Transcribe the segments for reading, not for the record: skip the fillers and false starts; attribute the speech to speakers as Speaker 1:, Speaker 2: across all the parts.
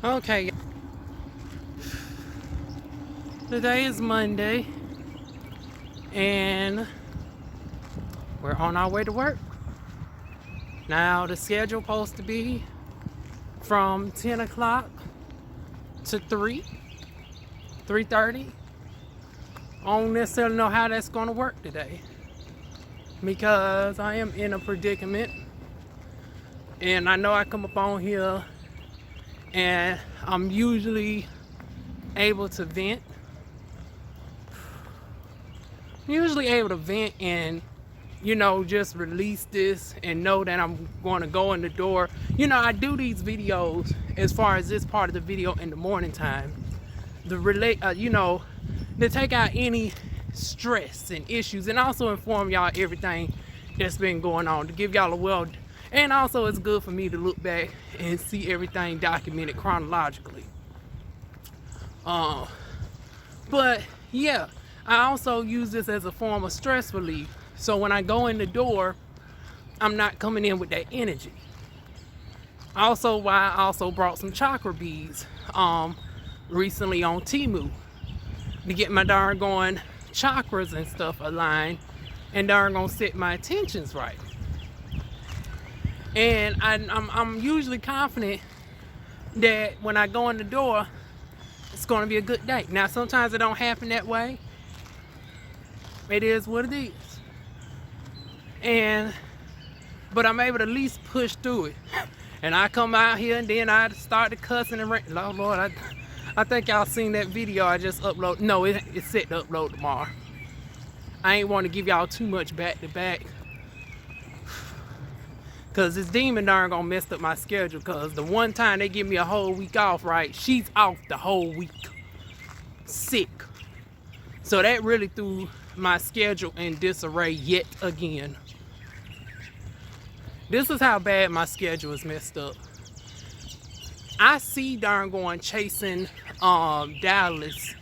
Speaker 1: Okay, today is Monday and we're on our way to work. Now the schedule supposed to be from 10 o'clock to 3:30. I don't necessarily know how that's going to work today because I am in a predicament, and I know I come up on here and I'm usually able to vent. I'm usually able to vent and, just release this and know that I'm going to go in the door. I do these videos as far as this part of the video in the morning time. To take out any stress and issues and also inform y'all everything that's been going on, to give y'all a world. And also it's good for me to look back and see everything documented chronologically. But yeah, I also use this as a form of stress relief. So when I go in the door, I'm not coming in with that energy. Also, why I also brought some chakra beads recently on Temu to get my darn going chakras and stuff aligned and darn gonna set my intentions right. And I'm usually confident that when I go in the door, it's going to be a good day. Now, sometimes it don't happen that way. It is what it is. But I'm able to at least push through it. And I come out here and then I start to cussing and Lord, I think y'all seen that video I just uploaded. No, it's set to upload tomorrow. I ain't want to give y'all too much back to back, cause this demon darn gonna mess up my schedule. Cause the one time they give me a whole week off, right? She's off the whole week, sick. So that really threw my schedule in disarray yet again. This is how bad my schedule is messed up. I see darn going chasing Dallas,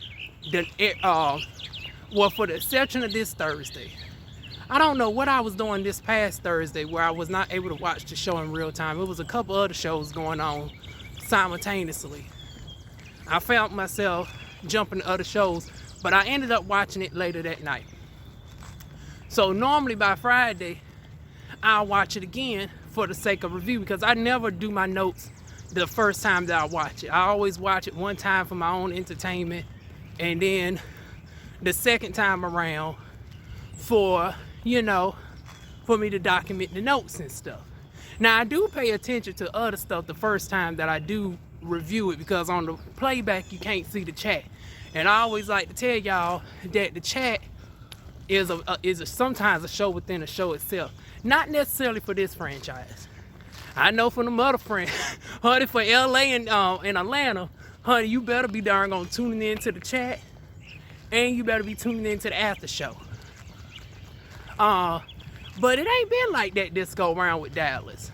Speaker 1: for the exception of this Thursday. I don't know what I was doing this past Thursday where I was not able to watch the show in real time. It was a couple other shows going on simultaneously. I found myself jumping to other shows, but I ended up watching it later that night. So normally by Friday, I'll watch it again for the sake of review, because I never do my notes the first time that I watch it. I always watch it one time for my own entertainment, and then the second time around for me to document the notes and stuff. Now, I do pay attention to other stuff the first time that I do review it, because on the playback you can't see the chat. And I always like to tell y'all that the chat is sometimes a show within a show itself. Not necessarily for this franchise. I know from the mother friend, honey, for LA and Atlanta, honey, you better be darn gonna tuning into the chat, and you better be tuning into the after show. But it ain't been like that this go around with Dallas.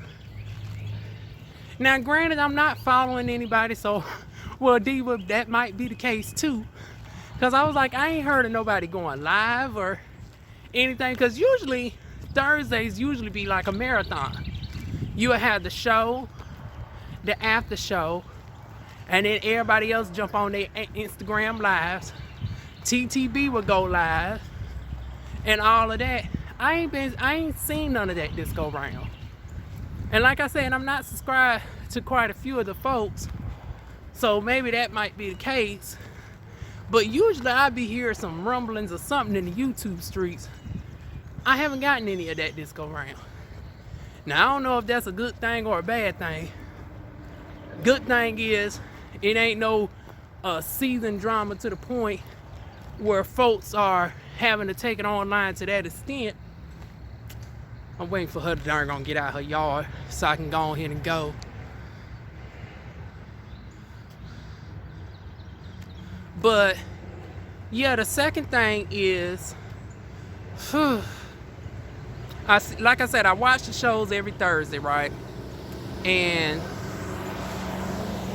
Speaker 1: Now, granted, I'm not following anybody, so, well, Diva, that might be the case too. Because I was like, I ain't heard of nobody going live or anything. Because usually, Thursdays usually be like a marathon. You would have the show, the after show, and then everybody else jump on their Instagram lives. TTB would go live, and all of that. I ain't seen none of that this go round. And like I said, I'm not subscribed to quite a few of the folks, so maybe that might be the case. But usually I be hearing some rumblings or something in the YouTube streets. I haven't gotten any of that this go round. Now, I don't know if that's a good thing or a bad thing. Good thing is, it ain't no season drama to the point where folks are having to take it online to that extent. I'm waiting for her to darn gonna get out her yard so I can go ahead and go. But yeah, the second thing is, like I said, I watch the shows every Thursday, right? And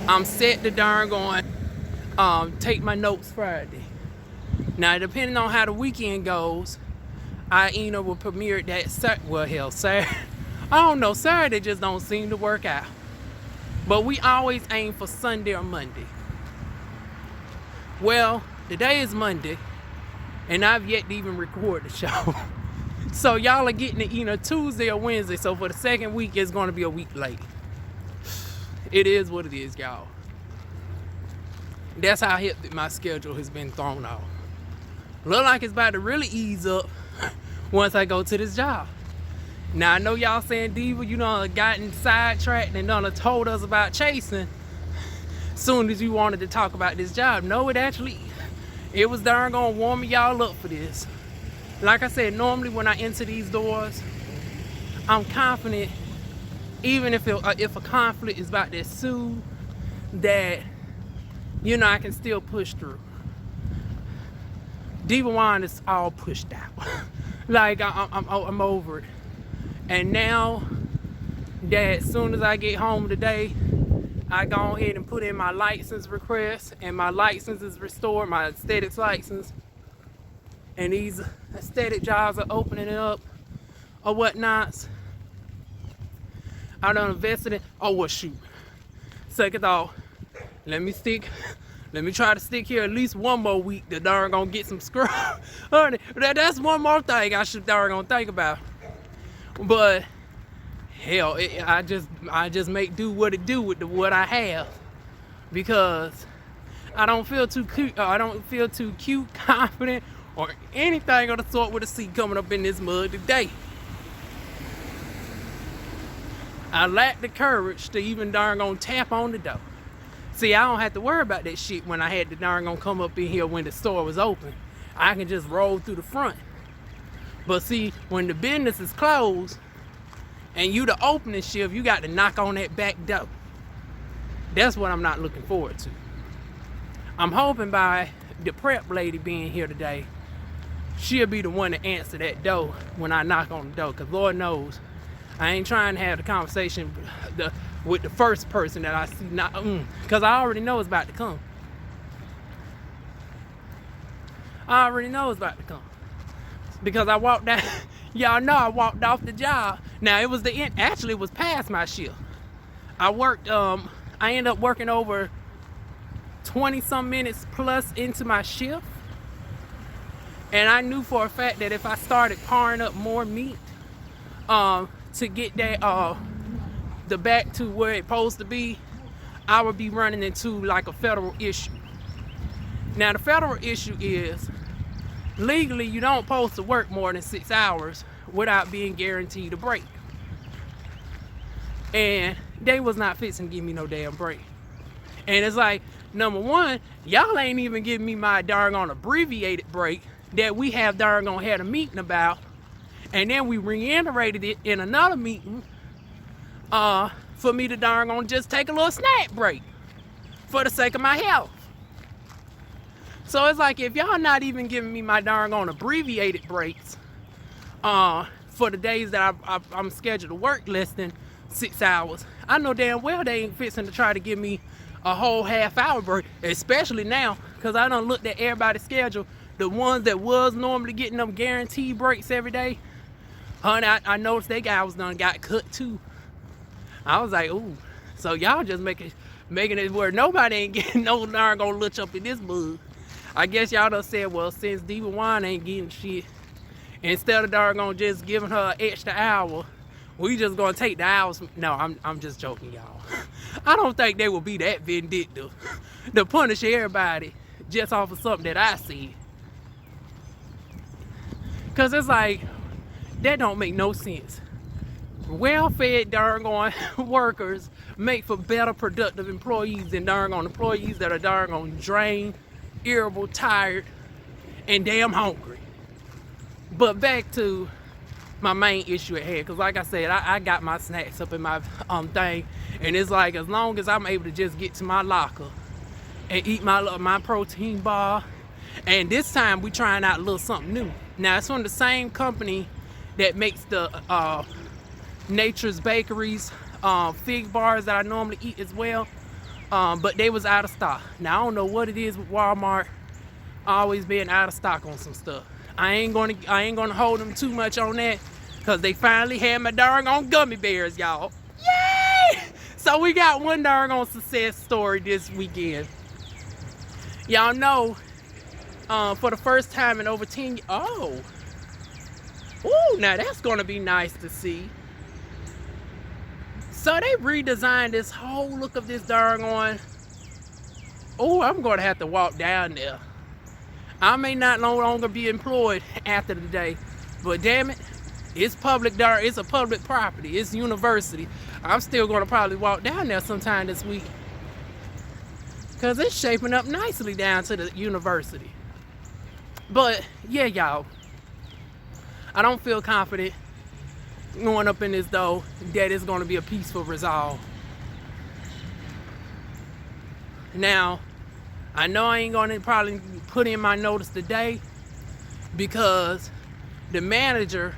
Speaker 1: I'm set to darn going take my notes Friday. Now, depending on how the weekend goes, I either will premiere that Saturday. I don't know, Saturday just don't seem to work out. But we always aim for Sunday or Monday. Well, today is Monday, and I've yet to even record the show. So y'all are getting it either Tuesday or Wednesday. So for the second week, it's going to be a week late. It is what it is, y'all. That's how hectic my schedule has been thrown off. Look like it's about to really ease up once I go to this job. Now, I know y'all saying, Diva, you done gotten sidetracked and done told us about chasing soon as you wanted to talk about this job. No, it was darn gonna warm y'all up for this. Like I said, normally when I enter these doors, I'm confident, even if a conflict is about to ensue, that, I can still push through. DivaWuan is all pushed out. Like, I'm over it. And now that as soon as I get home today, I go ahead and put in my license request, and my license is restored, my aesthetics license. And these aesthetic jobs are opening up or whatnots. I done invested in, shoot. Second thought, let me try to stick here at least one more week to darn gonna get some scrub. That's one more thing I should darn gonna think about. But hell, I just make do what it do with what I have, because I don't feel too cute. I don't feel too cute, confident, or anything of the sort with a seat coming up in this mud today. I lack the courage to even darn gonna tap on the door. See, I don't have to worry about that shit when I had to darn gonna come up in here when the store was open. I can just roll through the front. But see, when the business is closed and you the opening shift, you got to knock on that back door. That's what I'm not looking forward to. I'm hoping by the prep lady being here today, she'll be the one to answer that door when I knock on the door. Because Lord knows, I ain't trying to have the conversation with the first person that I see. Because I already know it's about to come. I already know it's about to come. Because I walked down, y'all know I walked off the job. Now it was the end, actually it was past my shift. I ended up working over 20 some minutes plus into my shift. And I knew for a fact that if I started paring up more meat to get that the back to where it's supposed to be, I would be running into like a federal issue. Now the federal issue is, legally, you don't supposed to work more than 6 hours without being guaranteed a break. And they was not fixing to give me no damn break. And it's like, number one, y'all ain't even giving me my darn on abbreviated break that we have darn on had a meeting about. And then we reiterated it in another meeting for me to darn on just take a little snack break for the sake of my health. So it's like, if y'all not even giving me my darn on abbreviated breaks for the days that I'm scheduled to work less than 6 hours, I know damn well they ain't fixing to try to give me a whole half-hour break, especially now, because I done looked at everybody's schedule. The ones that was normally getting them guaranteed breaks every day, honey, I noticed they guys done got cut too. I was like, ooh, so y'all just making it where nobody ain't getting no darn gonna lurch up in this mud. I guess y'all done said, well, since DivaWuan ain't getting shit, instead of darn just giving her an extra hour, we just gonna take the hours. No, I'm just joking, y'all. I don't think they will be that vindictive to punish everybody just off of something that I see. Cause it's like, that don't make no sense. Well-fed darn workers make for better productive employees than darn employees that are darn drained, irritable, tired, and damn hungry. But back to my main issue at hand, because like I said, I got my snacks up in my thing, and it's like, as long as I'm able to just get to my locker and eat my protein bar, and this time we trying out a little something new. Now it's from the same company that makes the Nature's Bakery's fig bars that I normally eat as well. But they was out of stock. Now I don't know what it is with Walmart always being out of stock on some stuff. I ain't gonna hold them too much on that, because they finally had my darn on gummy bears, y'all. Yay! So we got one darn success story this weekend. Y'all know, for the first time in over 10 years, oh, now that's gonna be nice to see. So they redesigned this whole look of this darn on. Oh, I'm gonna have to walk down there. I may not no longer be employed after the day, but damn it, it's public it's a public property, it's university. I'm still gonna probably walk down there sometime this week. Cause it's shaping up nicely down to the university. But yeah, y'all, I don't feel confident going up in this door that it's gonna be a peaceful resolve. Now, I know I ain't gonna probably put in my notice today because the manager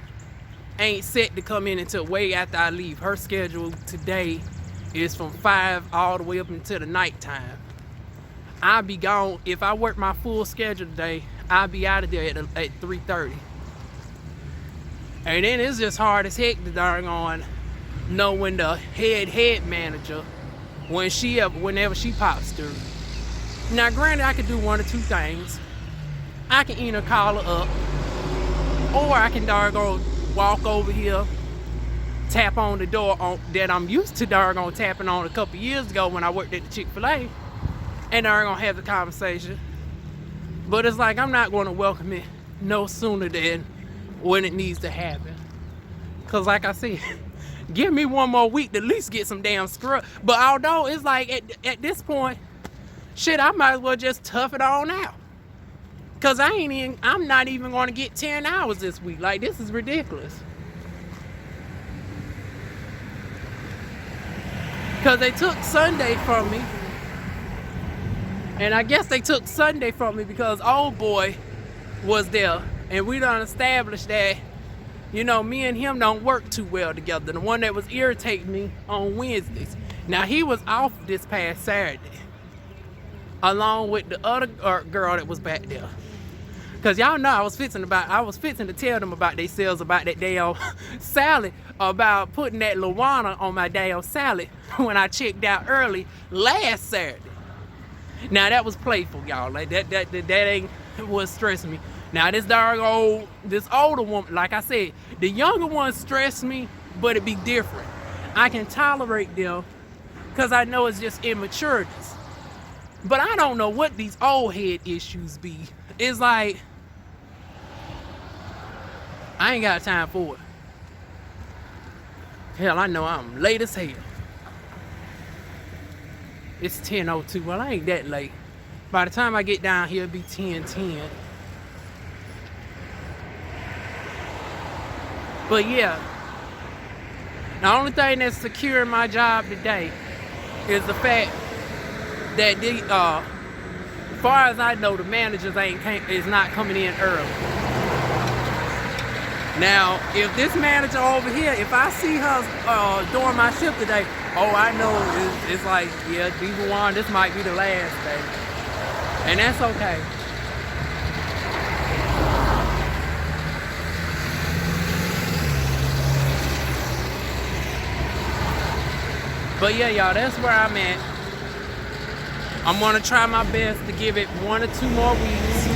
Speaker 1: ain't set to come in until way after I leave. Her schedule today is from 5 all the way up until the nighttime. I'll be gone. If I work my full schedule today, I'll be out of there at 3:30. And then it's just hard as heck to darn on know when the head manager, whenever she pops through. Now granted, I could do one or two things. I can either call her up, or I can darn walk over here, tap on the door that I'm used to darn tapping on a couple years ago when I worked at the Chick-fil-A, and darn have the conversation. But it's like I'm not gonna welcome it no sooner than when it needs to happen. Cause like I said, give me one more week to at least get some damn scrub. But although it's like at this point, shit, I might as well just tough it on out. Cause I'm not even gonna get 10 hours this week. Like, this is ridiculous. Cause they took Sunday from me. And I guess they took Sunday from me because old boy was there. And we done established that, you know, me and him don't work too well together. The one that was irritating me on Wednesdays. Now, he was off this past Saturday, along with the other girl that was back there. Cause y'all know I was fixing to tell them about themselves about that damn salad, about putting that Luana on my damn salad when I checked out early last Saturday. Now that was playful, y'all. Like that ain't what stressed me. Now this older woman, like I said, the younger ones stress me, but it be different. I can tolerate them because I know it's just immaturities. But I don't know what these old head issues be. It's like, I ain't got time for it. Hell, I know I'm late as hell. It's 10:02. Well, I ain't that late. By the time I get down here, it'll be 10:10. But yeah, the only thing that's securing my job today is the fact that as far as I know, the managers is not coming in early. Now, if this manager over here, if I see her during my shift today, oh, I know it's like, yeah, DivaWuan, this might be the last day. And that's okay. But yeah, y'all, that's where I'm at. I'm gonna try my best to give it 1 or 2 more weeks.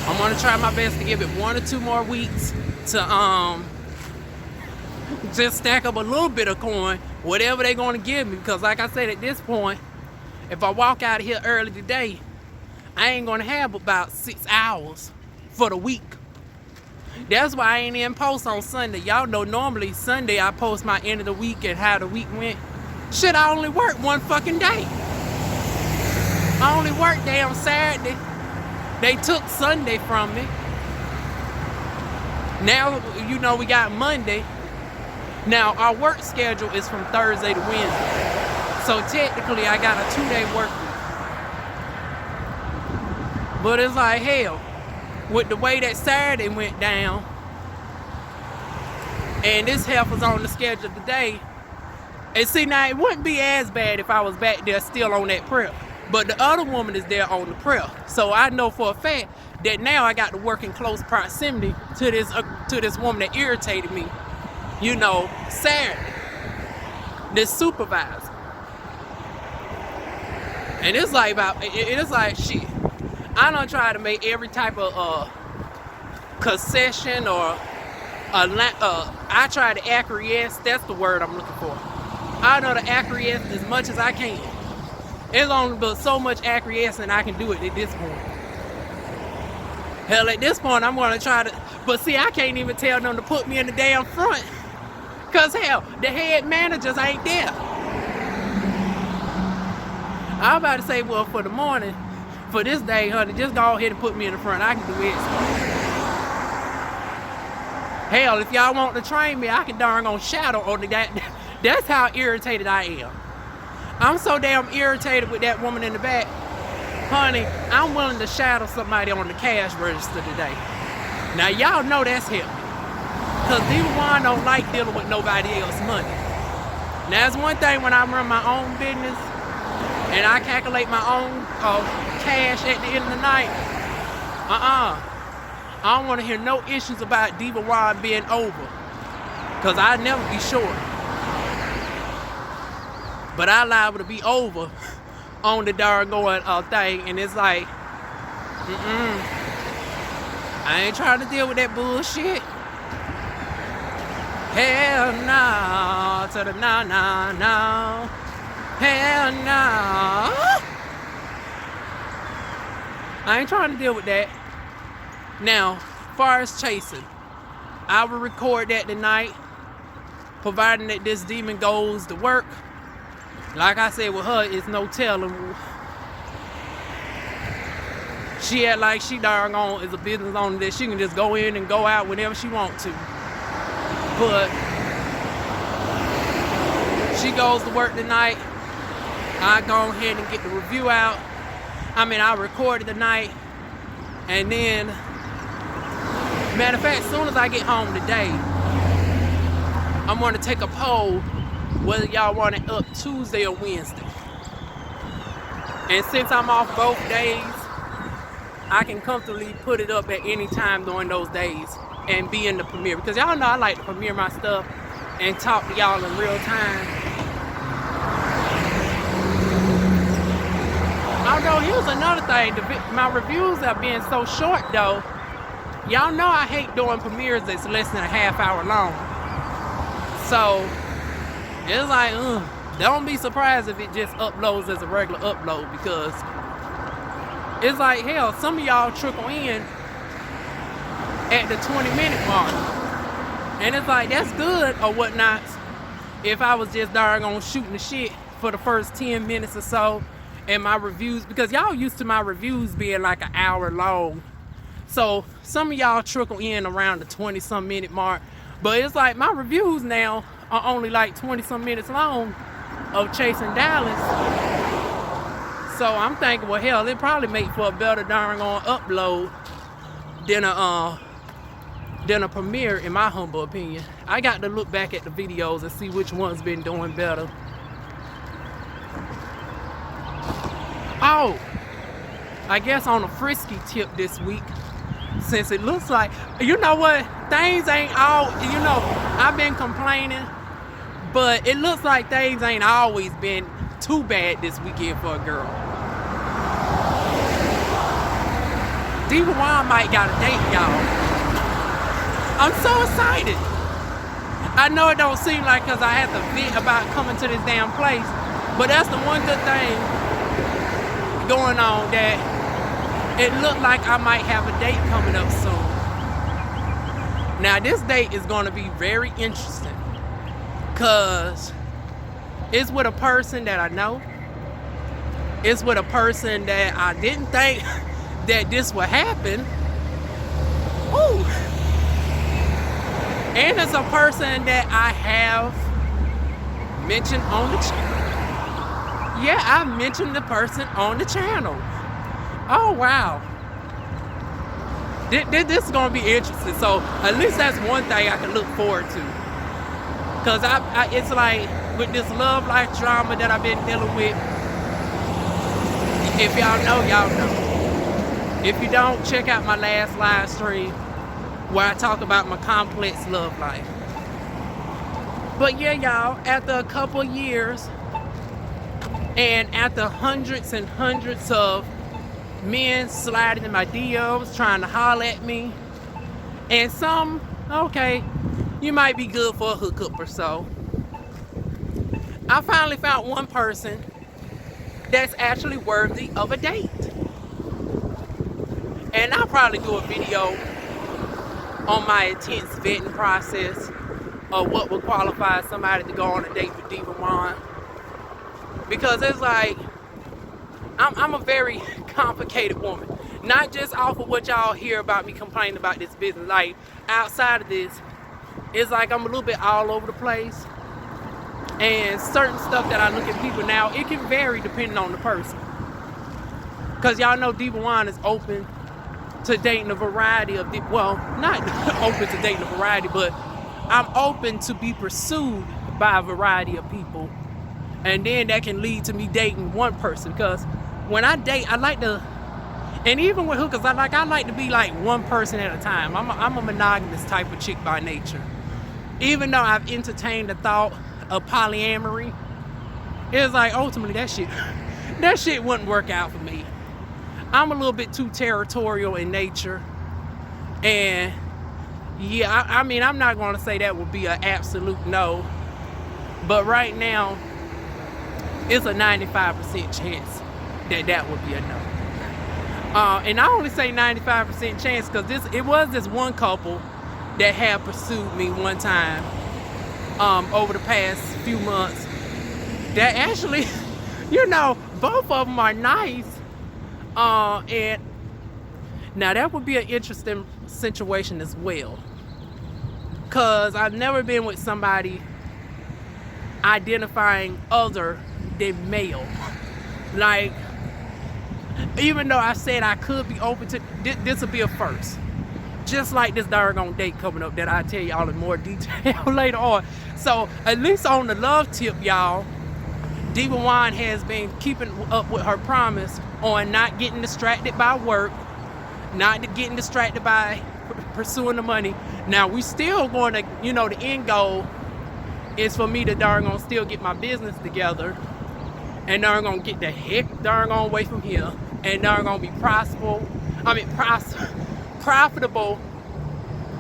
Speaker 1: I'm gonna try my best to give it 1 or 2 more weeks to just stack up a little bit of coin, whatever they're gonna give me. Because like I said, at this point, if I walk out of here early today, I ain't gonna have about 6 hours for the week. That's why I ain't in post on Sunday. Y'all know normally Sunday I post my end of the week and how the week went. Shit, I only worked 1 fucking day. I only worked damn Saturday. They took Sunday from me. Now, you know, we got Monday. Now, our work schedule is from Thursday to Wednesday. So technically, I got a 2-day work week. But it's like, hell, with the way that Saturday went down, and this half was on the schedule today, and see, now it wouldn't be as bad if I was back there still on that prep. but the other woman is there on the prayer. So I know for a fact that now I got to work in close proximity to this woman that irritated me, you know, Saturday. This supervisor. And it's like shit. I don't try to make every type of concession or I try to acquiesce. That's the word I'm looking for. I know to acquiesce as much as I can. It's only but so much acquiescing I can do it at this point. Hell, at this point, I'm going to try to... But see, I can't even tell them to put me in the damn front. Because, hell, the head managers ain't there. I'm about to say, well, for the morning, for this day, honey, just go ahead and put me in the front. I can do it. Hell, if y'all want to train me, I can darn on shadow on that. That's how irritated I am. I'm so damn irritated with that woman in the back. Honey, I'm willing to shadow somebody on the cash register today. Now, y'all know that's him. Because DivaWuan don't like dealing with nobody else's money. Now, it's one thing when I run my own business and I calculate my own cash at the end of the night. I don't want to hear no issues about DivaWuan being over. Because I'll never be short. But I liable to be over on the doggone thing, and it's like, I ain't trying to deal with that bullshit. Hell no, to the no. Hell no. I ain't trying to deal with that. Now, as far as chasing, I will record that tonight, providing that this demon goes to work. Like I said with her, it's no telling. She act like she doggone is a business owner that she can just go in and go out whenever she wants to. But she goes to work tonight. I go ahead and get the review out. I recorded tonight. And then, matter of fact, as soon as I get home today, I'm going to take a poll whether y'all want it up Tuesday or Wednesday. And since I'm off both days, I can comfortably put it up at any time during those days and be in the premiere. Because y'all know I like to premiere my stuff and talk to y'all in real time. Although, here's another thing. My reviews are being so short, though. Y'all know I hate doing premieres that's less than a half hour long. So, it's like, don't be surprised if it just uploads as a regular upload, because it's like, hell, some of y'all trickle in at the 20-minute mark. And it's like, that's good or whatnot if I was just doggone shooting the shit for the first 10 minutes or so, and my reviews, because y'all used to my reviews being like an hour long. So some of y'all trickle in around the 20-some minute mark. But it's like my reviews now are only like 20-some minutes long of chasing Dallas. So I'm thinking, well, hell, it probably make for a better darn on upload than a premiere, in my humble opinion. I got to look back at the videos and see which one's been doing better. Oh, I guess on a frisky tip this week, since it looks like, you know what, things ain't all, I've been complaining, but it looks like things ain't always been too bad this weekend for a girl. DivaWuan might got a date, y'all. I'm so excited. I know it don't seem like, because I have to vent about coming to this damn place, but that's the one good thing going on, that it looked like I might have a date coming up soon. Now, this date is going to be very interesting, because it's with a person that I know. It's with a person that I didn't think that this would happen. Ooh. And it's a person that I have mentioned on the channel. Yeah, I mentioned the person on the channel. Oh, wow. This is going to be interesting. So, at least that's one thing I can look forward to. Because it's like, with this love life drama that I've been dealing with, If y'all know, y'all know. If you don't, check out my last live stream where I talk about my complex love life. But yeah, y'all, after a couple years and after hundreds and hundreds of men sliding in my DMs trying to holler at me, and some, okay, you might be good for a hookup or so, I finally found one person that's actually worthy of a date. And I'll probably do a video on my intense vetting process of what would qualify somebody to go on a date with DivaWuan. Because it's like, I'm a very complicated woman. Not just off of what y'all hear about me complaining about this business. Like, outside of this, it's like I'm a little bit all over the place. And certain stuff that I look at people now, it can vary depending on the person. Because y'all know DivaWuan is open to dating a variety of, well, not open to dating a variety, but I'm open to be pursued by a variety of people. And then that can lead to me dating one person. Because when I date, I like to, and even with hookers, I like to be like one person at a time. I'm a monogamous type of chick by nature. Even though I've entertained the thought of polyamory, it's like ultimately that shit wouldn't work out for me. I'm a little bit too territorial in nature. And yeah, I mean, I'm not going to say that would be an absolute no. But right now, it's a 95% chance that would be a no. And I only say 95% chance because it was this one couple that had pursued me one time over the past few months. That actually, you know, both of them are nice. And now that would be an interesting situation as well. Cause I've never been with somebody identifying other than male. Like, even though I said I could be open to, this will be a first. Just like this doggone date coming up that I'll tell y'all in more detail later on. So at least on the love tip, y'all, DivaWuan has been keeping up with her promise on not getting distracted by work, not getting distracted by pursuing the money. Now we still going to, you know, the end goal is for me to darn still get my business together and darn gonna get the heck darn away from here and darn gonna be profitable,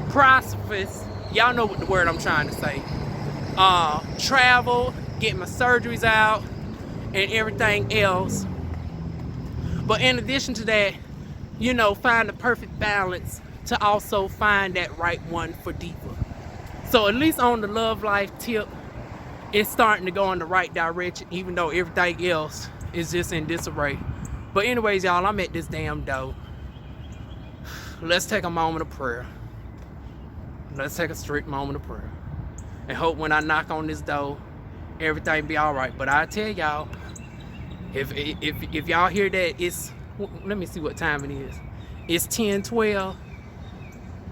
Speaker 1: prosperous, y'all know what the word I'm trying to say. Travel, get my surgeries out and everything else. But in addition to that, you know, find the perfect balance to also find that right one for Diva. So at least on the love life tip, it's starting to go in the right direction, even though everything else is just in disarray. But anyways, y'all, I'm at this damn door. Let's take a moment of prayer. Let's take a strict moment of prayer. And hope when I knock on this door, everything be all right. But I tell y'all, if y'all hear that it's, let me see what time it is. It's 10:12.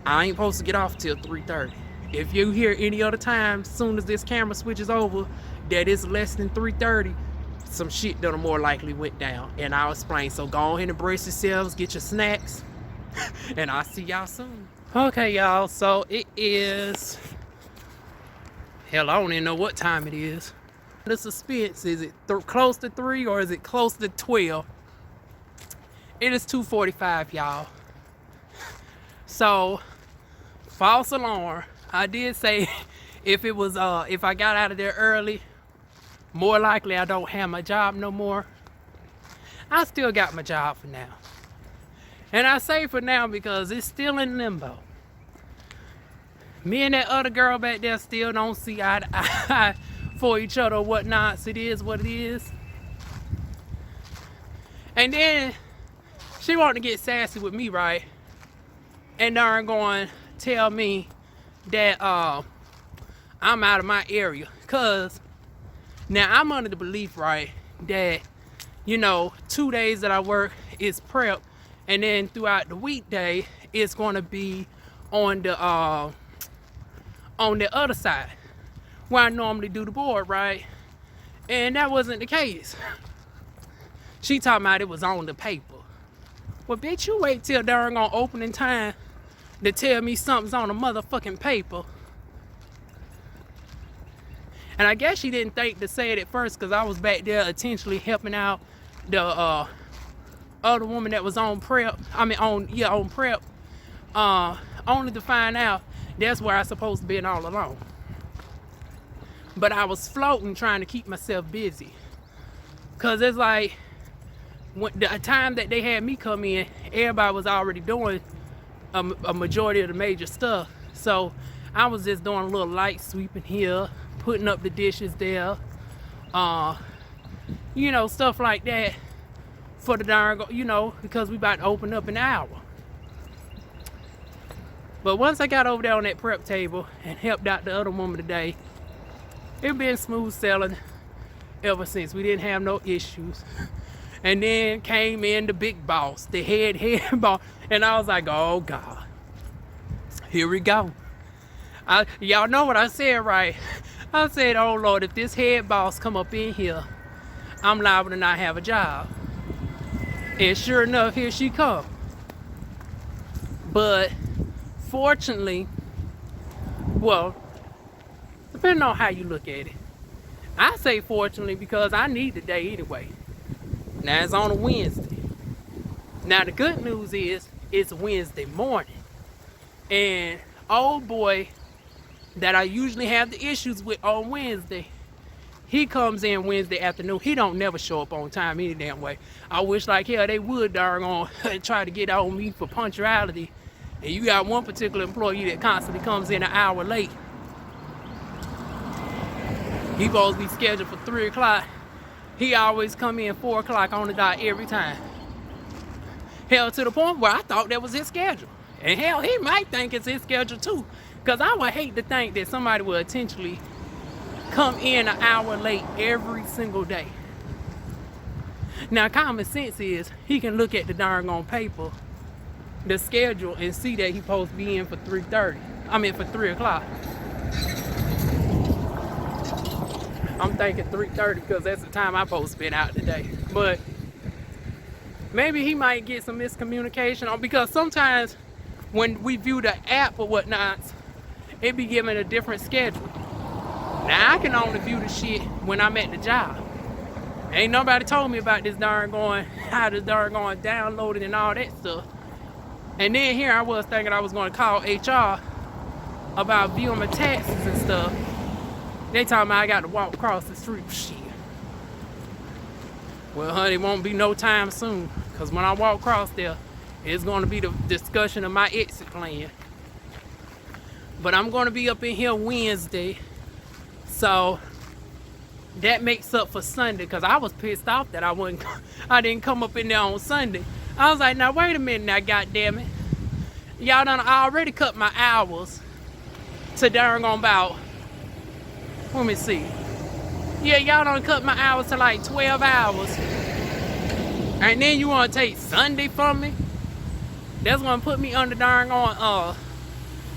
Speaker 1: I ain't supposed to get off till 3:30. If you hear any other time, as soon as this camera switches over, that it's less than 3:30, some shit that more likely went down. And I'll explain. So go ahead and brace yourselves, get your snacks, and I'll see y'all soon. Okay, y'all, so it is, hell, I don't even know what time it is. The suspense, is it close to 3 or is it close to 12? It is 2:45, y'all. So, false alarm. I did say if it was if I got out of there early, more likely I don't have my job no more. I still got my job for now. And I say for now because it's still in limbo. Me and that other girl back there still don't see eye to eye for each other or whatnot. So it is what it is. And then she wanted to get sassy with me, right? And they're going to tell me that I'm out of my area. Cause now I'm under the belief, right, that, you know, 2 days that I work is prep, and then throughout the weekday it's going to be on the other side where I normally do the board, right? And that wasn't the case. She talking about it was on the paper. Well, bitch, you wait till darn on opening time to tell me something's on the motherfucking paper. And I guess she didn't think to say it at first because I was back there intentionally helping out the other woman that was on prep. On prep. Only to find out that's where I supposed to be all along. But I was floating trying to keep myself busy. Cause it's like when the time that they had me come in, everybody was already doing a majority of the major stuff. So I was just doing a little light sweeping here, putting up the dishes there, you know, stuff like that for the darn, you know, because we about to open up in an hour. But once I got over there on that prep table and helped out the other woman today, it been smooth sailing ever since. We didn't have no issues. And then came in the big boss, the head boss, and I was like, oh God, here we go. Y'all know what I said, right? I said, oh Lord, if this head boss come up in here, I'm liable to not have a job. And sure enough, here she come. But fortunately, well, depending on how you look at it, I say fortunately because I need the day anyway. Now it's on a Wednesday. Now the good news is it's Wednesday morning. And old boy that I usually have the issues with on Wednesday, he comes in Wednesday afternoon. He don't never show up on time any damn way. I wish like hell they would darn on try to get on me for punctuality. And you got one particular employee that constantly comes in an hour late. He supposed to be scheduled for 3 o'clock. He always come in 4 o'clock on the dot every time. Hell, to the point where I thought that was his schedule. And hell, he might think it's his schedule too. Because I would hate to think that somebody would intentionally come in an hour late every single day. Now, common sense is he can look at the darn on paper, the schedule, and see that he's supposed to be in for 3:30. I mean, for 3 o'clock. I'm thinking 3:30 because that's the time I'm supposed to be out today. But maybe he might get some miscommunication, because sometimes when we view the app or whatnot, it be giving a different schedule. Now I can only view the shit when I'm at the job. Ain't nobody told me about this darn going, how this darn going downloaded and all that stuff. And then here I was thinking I was going to call HR about viewing my taxes and stuff. They told me I got to walk across the street. Shit. Well, honey, it won't be no time soon. Because when I walk across there, it's going to be the discussion of my exit plan. But I'm going to be up in here Wednesday. So that makes up for Sunday. Because I was pissed off that I didn't come up in there on Sunday. I was like, now wait a minute now, goddammit. Y'all done already cut my hours to darn on about, let me see. Yeah, y'all done cut my hours to like 12 hours. And then you want to take Sunday from me? That's going to put me under darn on,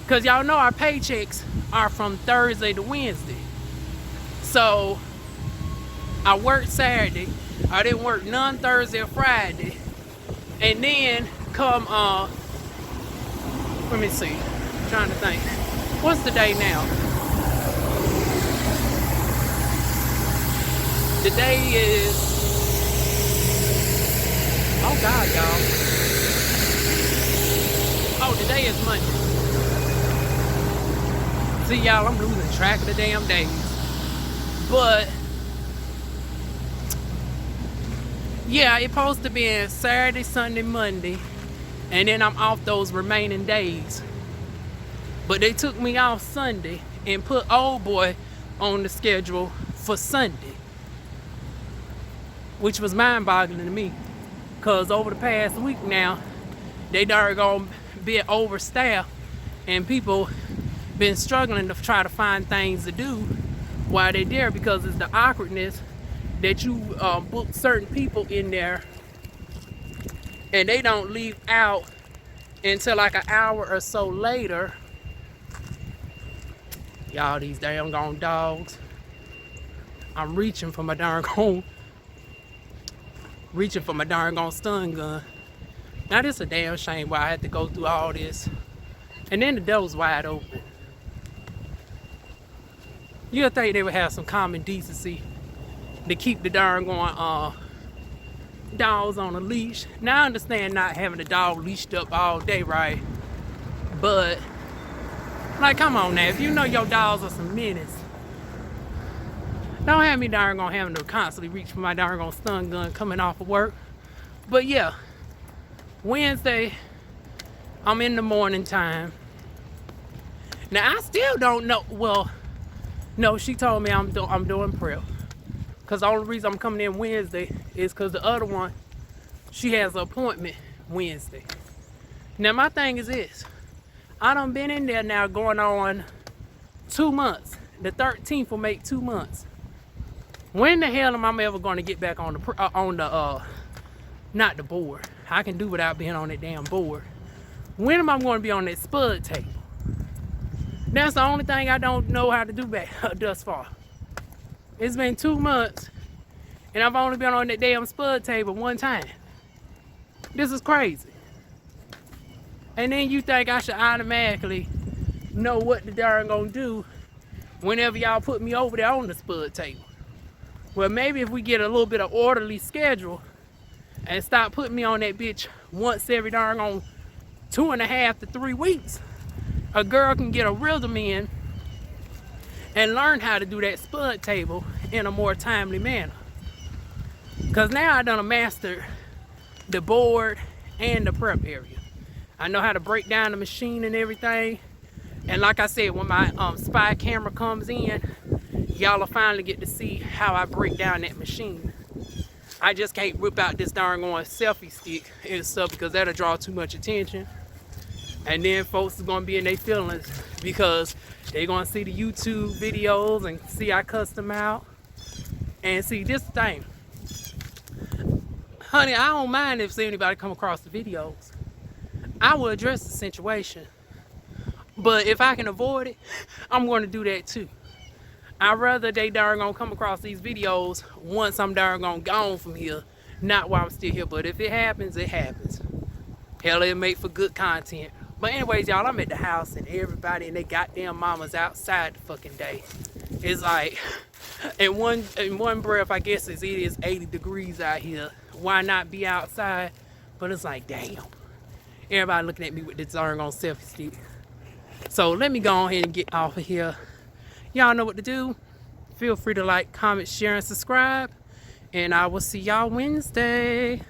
Speaker 1: because y'all know our paychecks are from Thursday to Wednesday. So, I worked Saturday. I didn't work none Thursday or Friday. And then come, let me see. I'm trying to think. What's the day now? The day is, oh God, y'all. Oh, today is Monday. See, y'all, I'm losing track of the damn days. But, yeah, it's supposed to be Saturday, Sunday, Monday. And then I'm off those remaining days. But they took me off Sunday and put old boy on the schedule for Sunday. Which was mind-boggling to me. Because over the past week now, they darn gonna be overstaffed. And people been struggling to try to find things to do while they're there. Because it's the awkwardness that you book certain people in there. And they don't leave out until like an hour or so later. Y'all, these damn gone dogs. I'm reaching for my darn home. reaching for my darn gone stun gun. Now this a damn shame why I had to go through all this. And then the door was wide open. You'd think they would have some common decency to keep the darn going dogs on a leash. Now I understand not having the dog leashed up all day, right? But like, come on now, if you know your dogs are some menace, don't have me darn gonna having to constantly reach for my darn gonna stun gun coming off of work. But yeah, Wednesday, I'm in the morning time. Now I still don't know. Well, no, she told me I'm doing prep. Cause the only reason I'm coming in Wednesday is cause the other one, she has an appointment Wednesday. Now my thing is this. I done been in there now going on 2 months. The 13th will make 2 months. When the hell am I ever gonna get back on the not the board? I can do without being on that damn board. When am I gonna be on that spud table? That's the only thing I don't know how to do back thus far. It's been 2 months and I've only been on that damn spud table one time. This is crazy. And then you think I should automatically know what the darn gonna do whenever y'all put me over there on the spud table. Well, maybe if we get a little bit of orderly schedule and stop putting me on that bitch once every darn on 2.5 to 3 weeks, a girl can get a rhythm in and learn how to do that spud table in a more timely manner. Cause now I done mastered the board and the prep area. I know how to break down the machine and everything. And like I said, when my spy camera comes in, y'all will finally get to see how I break down that machine. I just can't whip out this darn on selfie stick and stuff because that'll draw too much attention. And then folks is gonna be in their feelings because they're gonna see the YouTube videos and see I cuss them out. And see, this thing, honey, I don't mind if anybody come across the videos. I will address the situation. But if I can avoid it, I'm going to do that too. I'd rather they darn gonna come across these videos once I'm darn gonna gone from here, not while I'm still here. But if it happens, it happens. Hell, it'll make for good content. But anyways, y'all, I'm at the house and everybody and they goddamn mamas outside the fucking day. It's like, in one breath, I guess it is 80 degrees out here. Why not be outside? But it's like, damn. Everybody looking at me with this darn on selfie stick. So let me go ahead and get off of here. Y'all know what to do. Feel free to like, comment, share, and subscribe. And I will see y'all Wednesday.